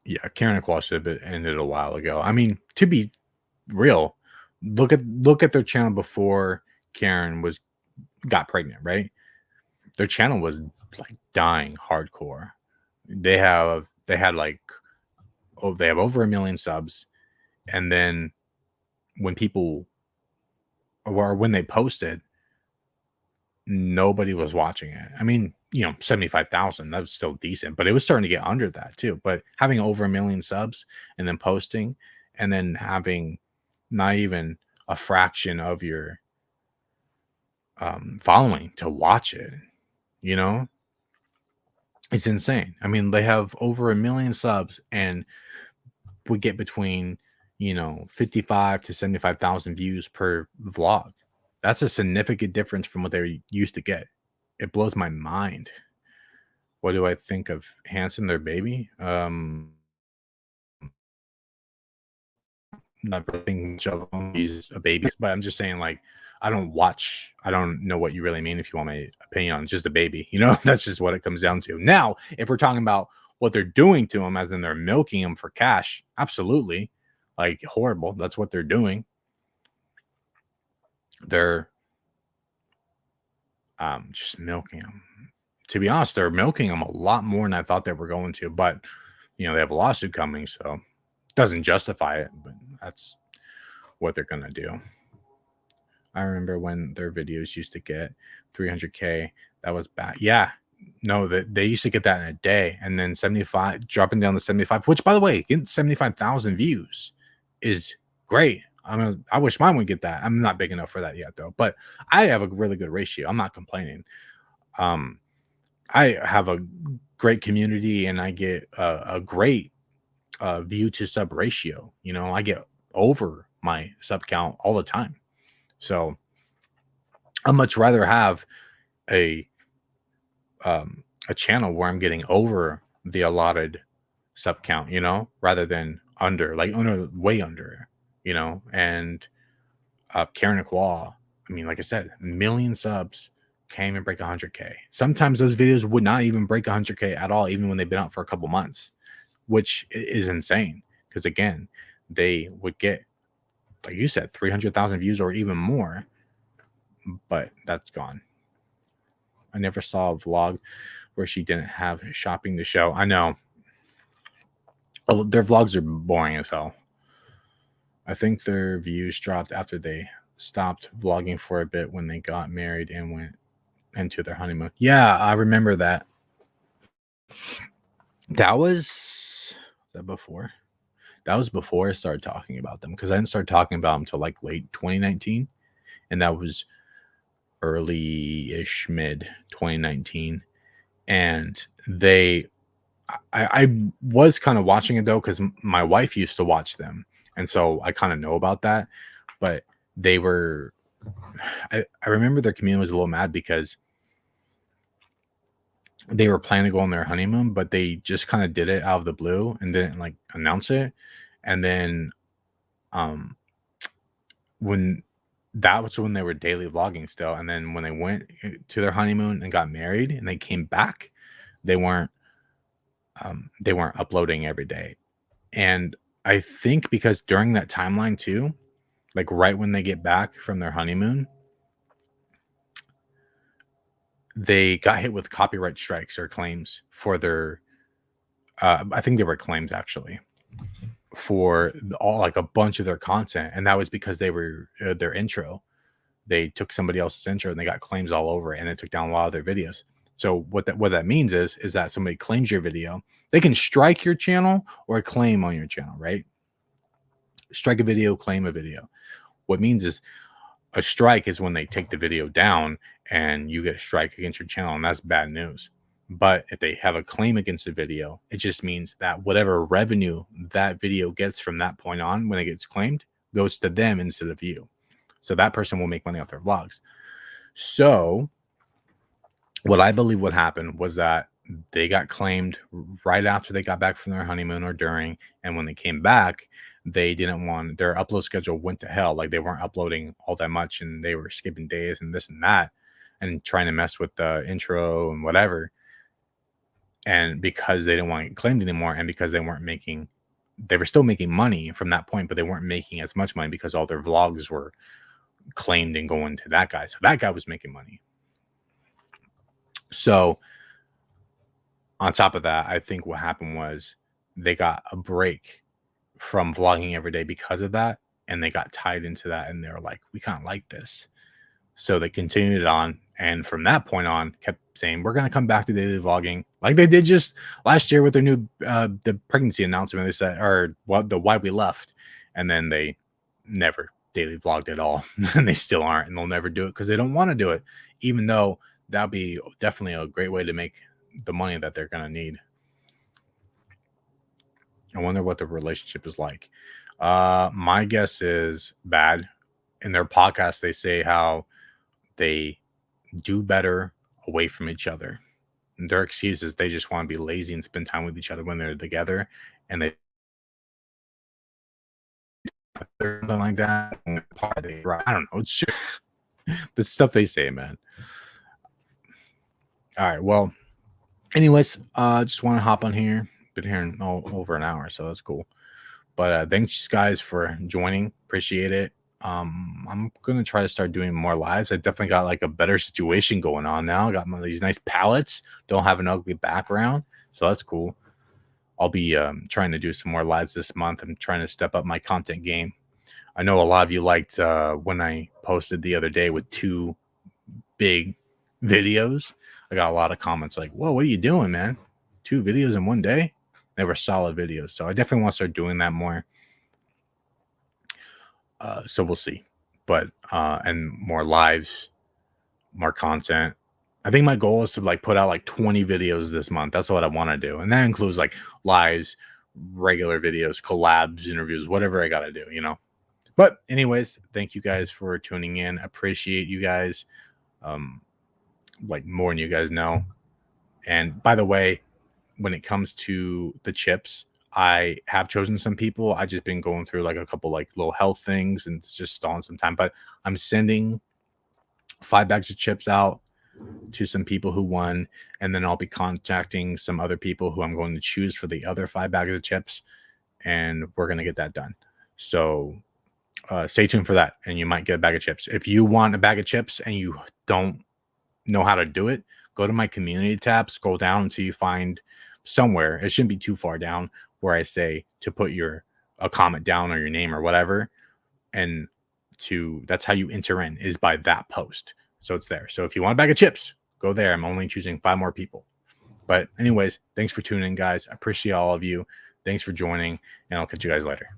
yeah, Karen and Kwa should have ended a while ago. I mean, to be real, look at their channel before Karen got pregnant, right? Their channel was like dying hardcore. They have over 1 million subs, and then when they posted, nobody was watching it. I mean, 75,000, that was still decent, but it was starting to get under that too. But having over 1 million subs and then posting, and then having not even a fraction of your following to watch it, it's insane. I mean, they have over 1 million subs and we get between 55 to 75,000 views per vlog. That's a significant difference from what they used to get. It blows my mind. What do I think of Hanson, their baby? Not really thinking much of him. He's a baby, but I'm just saying, like, I don't know what you really mean. If you want my opinion on just a baby, that's just what it comes down to. Now, if we're talking about what they're doing to him, as in they're milking him for cash, absolutely, like, horrible. That's what they're doing. They're just milking him. To be honest, they're milking him a lot more than I thought they were going to, but they have a lawsuit coming, so it doesn't justify it, but that's what they're gonna do. I remember when their videos used to get 300K. That was bad. Yeah, no, they used to get that in a day, and then 75, dropping down to 75, which, by the way, getting 75,000 views is great. I wish mine would get that. I'm not big enough for that yet, though, but I have a really good ratio. I'm not complaining. I have a great community, and I get a great view to sub ratio. I get over my sub count all the time. So I'd much rather have a channel where I'm getting over the allotted sub count, rather than way under, and Karen and Kwa, I mean, like I said, 1 million subs, can't even break 100K. Sometimes those videos would not even break 100K at all, even when they've been out for a couple months, which is insane. Because again, they would get, like you said, 300,000 views or even more, but that's gone. I never saw a vlog where she didn't have shopping to show. I know. Their vlogs are boring as hell. I think their views dropped after they stopped vlogging for a bit when they got married and went into their honeymoon. Yeah, I remember that. That was before. That was before I started talking about them, because I didn't start talking about them until like late 2019, and that was early-ish mid 2019. And I was kind of watching it though, because my wife used to watch them, and so I kind of know about that. But they were, I remember their community was a little mad because they were planning to go on their honeymoon, but they just kind of did it out of the blue and didn't like announce it. And then um when that was when they were daily vlogging still, and then when they went to their honeymoon and got married and they came back, they weren't uploading every day. And I think because during that timeline too, like right when they get back from their honeymoon, they got hit with copyright strikes or claims for their I think they were claims actually for all like a bunch of their content, and that was because they were their intro. They took somebody else's intro and they got claims all over it, and it took down a lot of their videos. So what that means is that somebody claims your video, they can strike your channel or claim on your channel, right? Strike a video, claim a video. What means is a strike is when they take the video down and you get a strike against your channel, and that's bad news. But if they have a claim against a video, it just means that whatever revenue that video gets from that point on when it gets claimed goes to them instead of you. So that person will make money off their vlogs. So what I believe what happened was that they got claimed right after they got back from their honeymoon or during, and when they came back, they didn't want their upload schedule went to hell. Like they weren't uploading all that much, and they were skipping days and this and that, and trying to mess with the intro and whatever. And because they didn't want to get claimed anymore, and because they were still making money from that point, but they weren't making as much money because all their vlogs were claimed and going to that guy. So that guy was making money. So on top of that, I think what happened was they got a break from vlogging every day because of that, and they got tied into that, and they were like, we kind of like this. So they continued it on, and from that point on kept saying, we're going to come back to daily vlogging like they did just last year with their new the pregnancy announcement. They said, or what, the why we left, and then they never daily vlogged at all. And they still aren't, and they'll never do it because they don't want to do it, even though that'd be definitely a great way to make the money that they're going to need. I wonder what the relationship is like. My guess is bad. In their podcast, they say how they do better away from each other. And their excuse is they just want to be lazy and spend time with each other when they're together, and they something like that. I don't know. It's just the stuff they say, man. All right. Well, anyways, just want to hop on here. Been here in over an hour, so that's cool. But thanks guys for joining. Appreciate it. I'm gonna try to start doing more lives. I definitely got like a better situation going on now. I got these nice palettes. Don't have an ugly background, so that's cool. I'll be trying to do some more lives this month. I'm trying to step up my content game. I know a lot of you liked when I posted the other day with 2 big videos. I got a lot of comments like, whoa, what are you doing, man? 2 videos in one day? They were solid videos. So I definitely want to start doing that more. So we'll see. But and more lives, more content. I think my goal is to like put out like 20 videos this month. That's what I want to do. And that includes like lives, regular videos, collabs, interviews, whatever I got to do, you know. But anyways, thank you guys for tuning in. Appreciate you guys. Like more than you guys know. And by the way, when it comes to the chips, I have chosen some people. I just been going through like a couple like little health things, and it's just stalling some time. But I'm sending 5 bags of chips out to some people who won, and then I'll be contacting some other people who I'm going to choose for the other 5 bags of chips, and we're gonna get that done. So stay tuned for that, and you might get a bag of chips. If you want a bag of chips and you don't know how to do it, go to my community tab, scroll down until you find somewhere. It shouldn't be too far down where I say to put a comment down or your name or whatever, and that's how you enter in, is by that post. So it's there. So if you want a bag of chips, go there. I'm only choosing 5 more people. But anyways, thanks for tuning in, guys. I appreciate all of you. Thanks for joining, and I'll catch you guys later.